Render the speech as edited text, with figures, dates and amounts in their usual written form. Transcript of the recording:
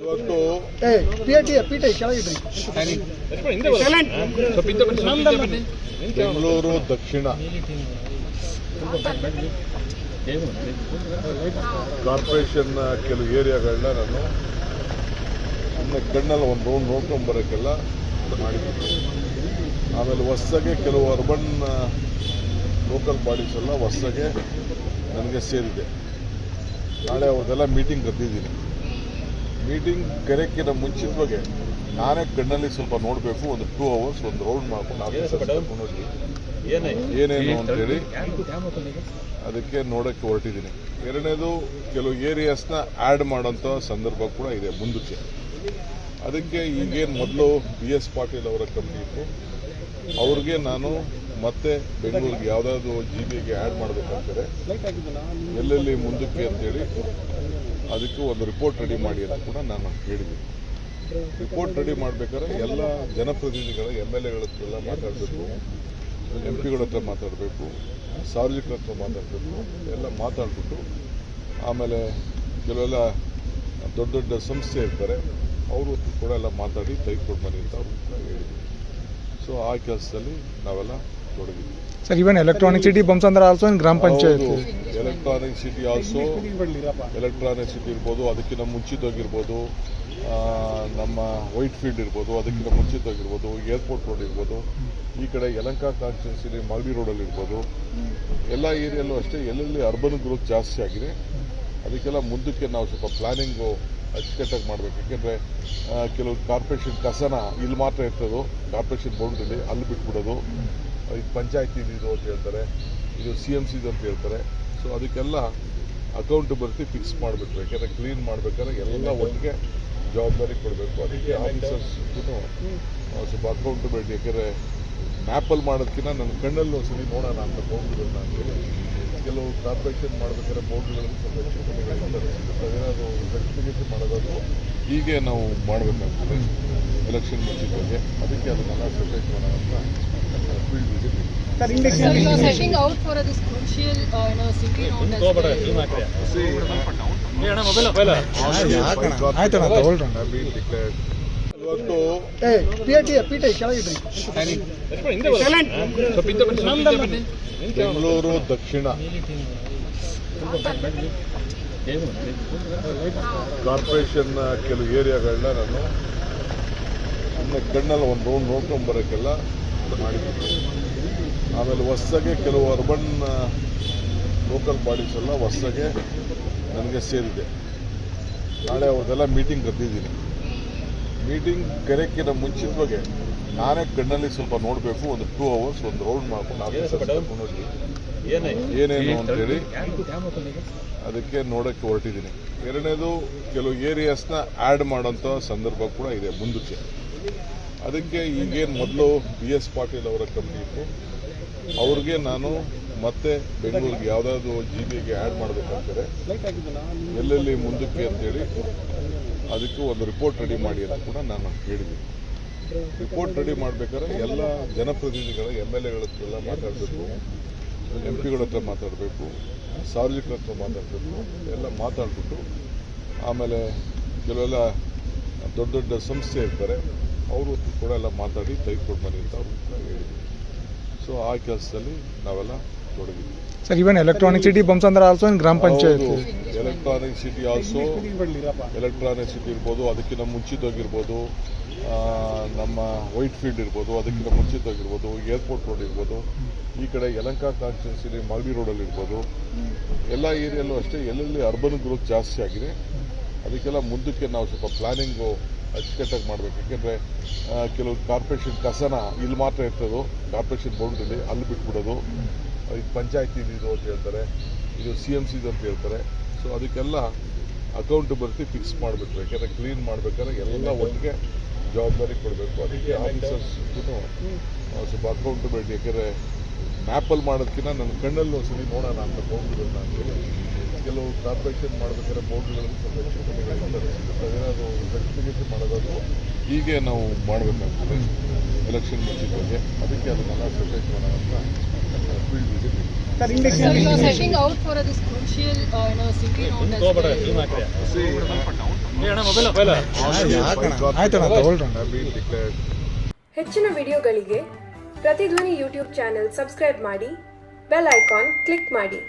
ಇವತ್ತು ಬೆಂಗಳೂರು ದಕ್ಷಿಣ ಕಾರ್ಪೊರೇಷನ್ ಕೆಲವು ಏರಿಯಾಗಳನ್ನ ನಾನು ಸುಮ್ಮನೆ ಕಣ್ಣಲ್ಲಿ ಒಂದು ರೌಂಡ್ ನೋಡ್ಕೊಂಬರೋಕ್ಕೆಲ್ಲ ಮಾಡಿದ್ದೀನಿ. ಆಮೇಲೆ ಹೊಸದಾಗೆ ಕೆಲವು ಅರ್ಬನ್ ಲೋಕಲ್ ಬಾಡೀಸ್ ಎಲ್ಲ ಹೊಸದಾಗೆ ನನಗೆ ಸೇರಿದೆ. ನಾಳೆ ಅವ್ರದ್ದೆಲ್ಲ ಮೀಟಿಂಗ್ ಕರೆದಿದ್ದೀನಿ. ಮೀಟಿಂಗ್ ಕರೆಯಕ್ಕಿಂತ ಮುಂಚಿತವಾಗಿ ನಾನೇ ಕಣ್ಣಲ್ಲಿ ಸ್ವಲ್ಪ ನೋಡಬೇಕು. ಒಂದು 2 hours ಒಂದು ರೌಂಡ್ ಮಾಡ್ಕೊಂಡು ಆಫೀಸಲ್ಲಿ ಏನೇನು ಅಂತೇಳಿ ಅದಕ್ಕೆ ನೋಡೋಕ್ಕೆ ಹೊರಟಿದ್ದೀನಿ. ಎರಡನೇದು, ಕೆಲವು ಏರಿಯಾಸ್ನ ಆ್ಯಡ್ ಮಾಡೋಂಥ ಸಂದರ್ಭ ಕೂಡ ಇದೆ ಮುಂದಕ್ಕೆ. ಅದಕ್ಕೆ ಈಗೇನು ಮೊದಲು BS ಪಾಟೀಲ್ ಅವರ ಕಂಪ್ನಿ ಇತ್ತು, ಅವ್ರಿಗೆ ನಾನು ಮತ್ತೆ ಬೆಂಗಳೂರಿಗೆ ಯಾವುದಾದ್ರು GBಗೆ ಆ್ಯಡ್ ಮಾಡಬೇಕಂತಾರೆ ಎಲ್ಲೆಲ್ಲಿ ಮುಂದಕ್ಕೆ ಅಂತೇಳಿ ಅದಕ್ಕೆ ಒಂದು ರಿಪೋರ್ಟ್ ರೆಡಿ ಮಾಡಿ ಅಂತ ಕೂಡ ನಾನು ಹೇಳಿದ್ದೀನಿ. ರಿಪೋರ್ಟ್ ರೆಡಿ ಮಾಡಬೇಕಾದ್ರೆ ಎಲ್ಲ ಜನಪ್ರತಿನಿಧಿಗಳ MLAಗಳ ಹತ್ರ ಮಾತಾಡಬೇಕು, MP ಗಳ ಹತ್ರ ಮಾತಾಡಬೇಕು, ಸಾರ್ವಜನಿಕರ ಹತ್ರ ಮಾತಾಡಬೇಕು. ಎಲ್ಲ ಮಾತಾಡ್ಬಿಟ್ಟು ಆಮೇಲೆ ಕೆಲವೆಲ್ಲ ದೊಡ್ಡ ದೊಡ್ಡ ಸಂಸ್ಥೆ ಇರ್ತಾರೆ, ಅವರು ಕೂಡ ಎಲ್ಲ ಮಾತಾಡಿ ತೆಗೆದುಕೊಂಡು ಬನ್ನಿ ಅಂತ ಅವರು ಕೂಡ ಹೇಳಿದ್ವಿ. ಸೊ ಆ ಕೆಲಸದಲ್ಲಿ ನಾವೆಲ್ಲ ತೊಡಗಿದ್ವಿ. ಸರ್, ಇವನ್ ಎಲೆಕ್ಟ್ರಾನಿಕ್ ಸಿಟಿ ಬಂಪ್ಸ್ ಅಂದ್ರೆ ಆಲ್ಸೋ ಇನ್ ಗ್ರಾಮ panchayat. Electronic city also, electronic city ಇರ್ಬೋದು, ಅದಕ್ಕಿಂತ ಮುಂಚಿತವಾಗಿರ್ಬೋದು, ನಮ್ಮ ವೈಟ್ ಫೀಲ್ಡ್ ಇರ್ಬೋದು, ಅದಕ್ಕಿಂತ ಮುಂಚಿತವಾಗಿರ್ಬೋದು, ಏರ್ಪೋರ್ಟ್ ರೋಡ್ ಇರ್ಬೋದು, ಈ ಕಡೆ ಯಲಹಂಕ ಕಾನ್ಸ್ಟಿಟ್ಯೂನ್ಸಿಲಿ ಮಾಗಡಿ ರೋಡಲ್ಲಿ ಇರ್ಬೋದು, ಎಲ್ಲ ಏರಿಯಲ್ಲೂ ಅಷ್ಟೇ ಎಲ್ಲೆಲ್ಲಿ ಅರ್ಬನ್ ಗ್ರೋತ್ ಜಾಸ್ತಿ ಆಗಿದೆ. ಅದಕ್ಕೆಲ್ಲ ಮುಂದಕ್ಕೆ ನಾವು ಸ್ವಲ್ಪ ಪ್ಲಾನಿಂಗು ಅಚ್ಚುಕಟ್ಟಾಗಿ ಮಾಡಬೇಕು. ಯಾಕೆಂದರೆ ಕೆಲವು ಕಾರ್ಪೊರೇಷನ್ ಕಸನ ಇಲ್ಲಿ ಮಾತ್ರ ಇರ್ತದೋ, ಕಾರ್ಪೊರೇಷನ್ ಬೌಂಡ್ರಿಲಿ ಅಲ್ಲಿ ಬಿಟ್ಬಿಡೋದು, ಇದು ಪಂಚಾಯತಿ ಇದು ಅಂತ ಹೇಳ್ತಾರೆ, ಇದು CMC ಅಂತ ಹೇಳ್ತಾರೆ. ಸೊ ಅದಕ್ಕೆಲ್ಲ ಅಕೌಂಟಬಿಲಿಟಿ ಫಿಕ್ಸ್ ಮಾಡಿಬಿಟ್ರು. ಯಾಕೆಂದರೆ ಕ್ಲೀನ್ ಮಾಡಬೇಕಾದ್ರೆ ಎಲ್ಲ ಒಟ್ಟಿಗೆ ಜವಾಬ್ದಾರಿ ಕೊಡಬೇಕು. ಅದಕ್ಕೆ ಆಫೀಸರ್ಸ್ ಸ್ವಲ್ಪ ಅಕೌಂಟಬಿಲಿಟಿ, ಯಾಕೆಂದರೆ ಮ್ಯಾಪಲ್ಲಿ ಮಾಡೋದಕ್ಕಿಂತ ನನ್ನ ಕಣ್ಣಲ್ಲಿ ಒಂದ್ಸರಿ ನೋಡೋಣ ಅಂತ ಬೌಂಡ್ರಿಗಳನ್ನ ಅಂತೇಳಿ ಕೆಲವು ಕಾರ್ಪೊರೇಷನ್ ಮಾಡಬೇಕಾದ್ರೆ ಬೌಂಡ್ರಿಗಳನ್ನು ಸ್ವಲ್ಪ ಹೆಚ್ಚು ಕಡಿಮೆ ಅದೇನಾದ್ರು ಸರ್ಟಿಫಿಕೇಟ್ ಮಾಡೋದಾದ್ರು ಹೀಗೆ ನಾವು ಮಾಡಬೇಕಾಗ್ತದೆ ಎಲೆಕ್ಷನ್ ಮುಂಚಿತವಾಗಿ. ಅದಕ್ಕೆ ಅದನ್ನೆಲ್ಲ ಸೆಪರೇಟ್ ಮಾಡೋಣ ಅಂತ ಫೀಲ್ಡ್ ವಿಸಿಟ್ ಇದೆ. ಇವತ್ತು ಬೆಂಗಳೂರು ದಕ್ಷಿಣ ಕಾರ್ಪೊರೇಷನ್ ಕೆಲವು ಏರಿಯಾಗಳನ್ನ ನಾನು ಸುಮ್ಮನೆ ಕಣ್ಣಲ್ಲಿ ಒಂದು ರೌಂಡ್ ನೋಡ್ಕೊಂಬರೋಕ್ಕೆಲ್ಲ ಮಾಡಿದ್ದೀನಿ. ಆಮೇಲೆ ಹೊಸದಾಗೆ ಕೆಲವು ಅರ್ಬನ್ ಲೋಕಲ್ ಬಾಡೀಸ್ ಎಲ್ಲ ಹೊಸದಾಗೆ ನನಗೆ ಸೇರಿದೆ. ನಾಳೆ ಅವ್ರದ್ದೆಲ್ಲ ಮೀಟಿಂಗ್ ಕರೆದಿದ್ದೀನಿ. ಮೀಟಿಂಗ್ ಕರೆಯಕ್ಕಿಂತ ಮುಂಚಿತವಾಗಿ ನಾನೇ ಕಣ್ಣಲ್ಲಿ ಸ್ವಲ್ಪ ನೋಡಬೇಕು. ಒಂದು 2 hours ಒಂದು ರೌಂಡ್ ಮಾಡ್ಕೊಂಡು ಆಫೀಸಲ್ಲಿ ಏನೇನು ಅಂತೇಳಿ ಅದಕ್ಕೆ ನೋಡೋಕ್ಕೆ ಹೊರಟಿದ್ದೀನಿ. ಎರಡನೇದು, ಕೆಲವು ಏರಿಯಾಸ್ನ ಆ್ಯಡ್ ಮಾಡೋಂಥ ಸಂದರ್ಭ ಕೂಡ ಇದೆ ಮುಂದಕ್ಕೆ. ಅದಕ್ಕೆ ಈಗೇನು ಮೊದಲು BS ಪಾಟೀಲ್ ಅವರ ಕಂಪ್ನಿ ಇತ್ತು, ಅವ್ರಿಗೆ ನಾನು ಮತ್ತೆ ಬೆಂಗಳೂರಿಗೆ ಯಾವುದಾದ್ರು GBಗೆ ಆ್ಯಡ್ ಮಾಡಬೇಕಂತಾರೆ ಎಲ್ಲೆಲ್ಲಿ ಮುಂದಕ್ಕೆ ಅಂತೇಳಿ ಅದಕ್ಕೆ ಒಂದು ರಿಪೋರ್ಟ್ ರೆಡಿ ಮಾಡಿ ಅಂತ ಕೂಡ ನಾನು ಹೇಳಿದ್ದೀನಿ. ರಿಪೋರ್ಟ್ ರೆಡಿ ಮಾಡಬೇಕಾದ್ರೆ ಎಲ್ಲ ಜನಪ್ರತಿನಿಧಿಗಳ MLAಗಳ ಹತ್ರ ಮಾತಾಡಬೇಕು, MP ಗಳ ಹತ್ರ ಮಾತಾಡಬೇಕು, ಸಾರ್ವಜನಿಕರ ಹತ್ರ ಮಾತಾಡಬೇಕು. ಎಲ್ಲ ಮಾತಾಡ್ಬಿಟ್ಟು ಆಮೇಲೆ ಕೆಲವೆಲ್ಲ ದೊಡ್ಡ ದೊಡ್ಡ ಸಂಸ್ಥೆ ಇರ್ತಾರೆ, ಅವರು ಕೂಡ ಎಲ್ಲ ಮಾತಾಡಿ ತೆಗೆದುಕೊಂಡು ಬನ್ನಿ ಅಂತ ಅವರು ಕೂಡ ಹೇಳಿದ್ವಿ. ಸೊ ಆ ಕೆಲಸದಲ್ಲಿ ನಾವೆಲ್ಲ ತೊಡಗಿದ್ವಿ. ಸರ್, ಇವನ್ ಎಲೆಕ್ಟ್ರಾನಿಕ್ ಸಿಟಿ ಬಂಪ್ಸ್ ಅಂದ್ರೆ ಆಲ್ಸೋ ಇನ್ ಗ್ರಾಮ panchayat. Electronic city also, electronic city ಇರ್ಬೋದು, ಅದಕ್ಕಿಂತ ಮುಂಚಿತವಾಗಿರ್ಬೋದು, ನಮ್ಮ ವೈಟ್ ಫೀಲ್ಡ್ ಇರ್ಬೋದು, ಅದಕ್ಕಿಂತ ಮುಂಚಿತವಾಗಿರ್ಬೋದು, ಏರ್ಪೋರ್ಟ್ ರೋಡ್ ಇರ್ಬೋದು, ಈ ಕಡೆ ಯಲಹಂಕ ಕಾನ್ಸ್ಟಿಟ್ಯೂನ್ಸಿಲಿ ಮಾಗಡಿ ರೋಡಲ್ಲಿ ಇರ್ಬೋದು, ಎಲ್ಲ ಏರಿಯಲ್ಲೂ ಅಷ್ಟೇ ಎಲ್ಲೆಲ್ಲಿ ಅರ್ಬನ್ ಗ್ರೋತ್ ಜಾಸ್ತಿ ಆಗಿದೆ. ಅದಕ್ಕೆಲ್ಲ ಮುಂದಕ್ಕೆ ನಾವು ಸ್ವಲ್ಪ ಪ್ಲಾನಿಂಗು ಅಚ್ಚುಕಟ್ಟಾಗಿ ಮಾಡಬೇಕು. ಯಾಕೆಂದರೆ ಕೆಲವು ಕಾರ್ಪೊರೇಷನ್ ಕಸನ ಇಲ್ಲಿ ಮಾತ್ರ ಇರ್ತದೋ, ಕಾರ್ಪೊರೇಷನ್ ಬೌಂಡ್ರಿಲಿ ಅಲ್ಲಿ ಬಿಟ್ಬಿಡೋದು, ಇದು ಪಂಚಾಯತಿ ಇದು ಅಂತ ಹೇಳ್ತಾರೆ, ಇದು CMC ಅಂತ ಹೇಳ್ತಾರೆ. ಸೊ ಅದಕ್ಕೆಲ್ಲ ಅಕೌಂಟಬಿಲಿಟಿ ಫಿಕ್ಸ್ ಮಾಡಿಬಿಟ್ರು. ಯಾಕೆಂದರೆ ಕ್ಲೀನ್ ಮಾಡಬೇಕಾದ್ರೆ ಎಲ್ಲ ಒಟ್ಟಿಗೆ ಜವಾಬ್ದಾರಿ ಕೊಡಬೇಕು. ಅದಕ್ಕೆ ಆಫೀಸರ್ಸ್ ಸ್ವಲ್ಪ ಅಕೌಂಟಬಿಲಿಟಿ, ಯಾಕೆಂದರೆ ಮ್ಯಾಪಲ್ಲಿ ಮಾಡೋದಕ್ಕಿಂತ ನನ್ನ ಕಣ್ಣಲ್ಲಿ ಒಂದ್ಸರಿ ನೋಡೋಣ ಅಂತ ಬೌಂಡ್ರಿಗಳನ್ನ ಅಂತೇಳಿ ಕೆಲವು ಕಾರ್ಪೊರೇಷನ್ ಮಾಡಬೇಕಾದ್ರೆ ಬೌಂಡ್ರಿಗಳನ್ನು ಸ್ವಲ್ಪ ಹೆಚ್ಚು ಕಡಿಮೆ ಅದೇನಾದ್ರು ಸರ್ಟಿಫಿಕೇಟ್ ಮಾಡೋದಾದ್ರು ಹೀಗೆ ನಾವು ಮಾಡಬೇಕಾಗ್ತದೆ ಎಲೆಕ್ಷನ್ ಮುಂಚಿತವಾಗಿ. ಅದಕ್ಕೆ ಅದನ್ನೆಲ್ಲ ಸೆಪರೇಟ್ ಮಾಡೋಣ ಅಂತ ಫೀಲ್ಡ್ ವಿಸಿಟ್ ಇದೆ. Setting out for this crucial city known as ಆಯ್ತಣ್ಣ ತಗೊಳ್ರಿ. have been declared. ಹೆಚ್ಚಿನ ವಿಡಿಯೋಗಳಿಗೆ ಪ್ರತಿಧ್ವನಿ ಯೂಟ್ಯೂಬ್ ಚಾನೆಲ್ ಸಬ್ಸ್ಕ್ರೈಬ್ ಮಾಡಿ, ಬೆಲ್ ಐಕಾನ್ ಕ್ಲಿಕ್ ಮಾಡಿ.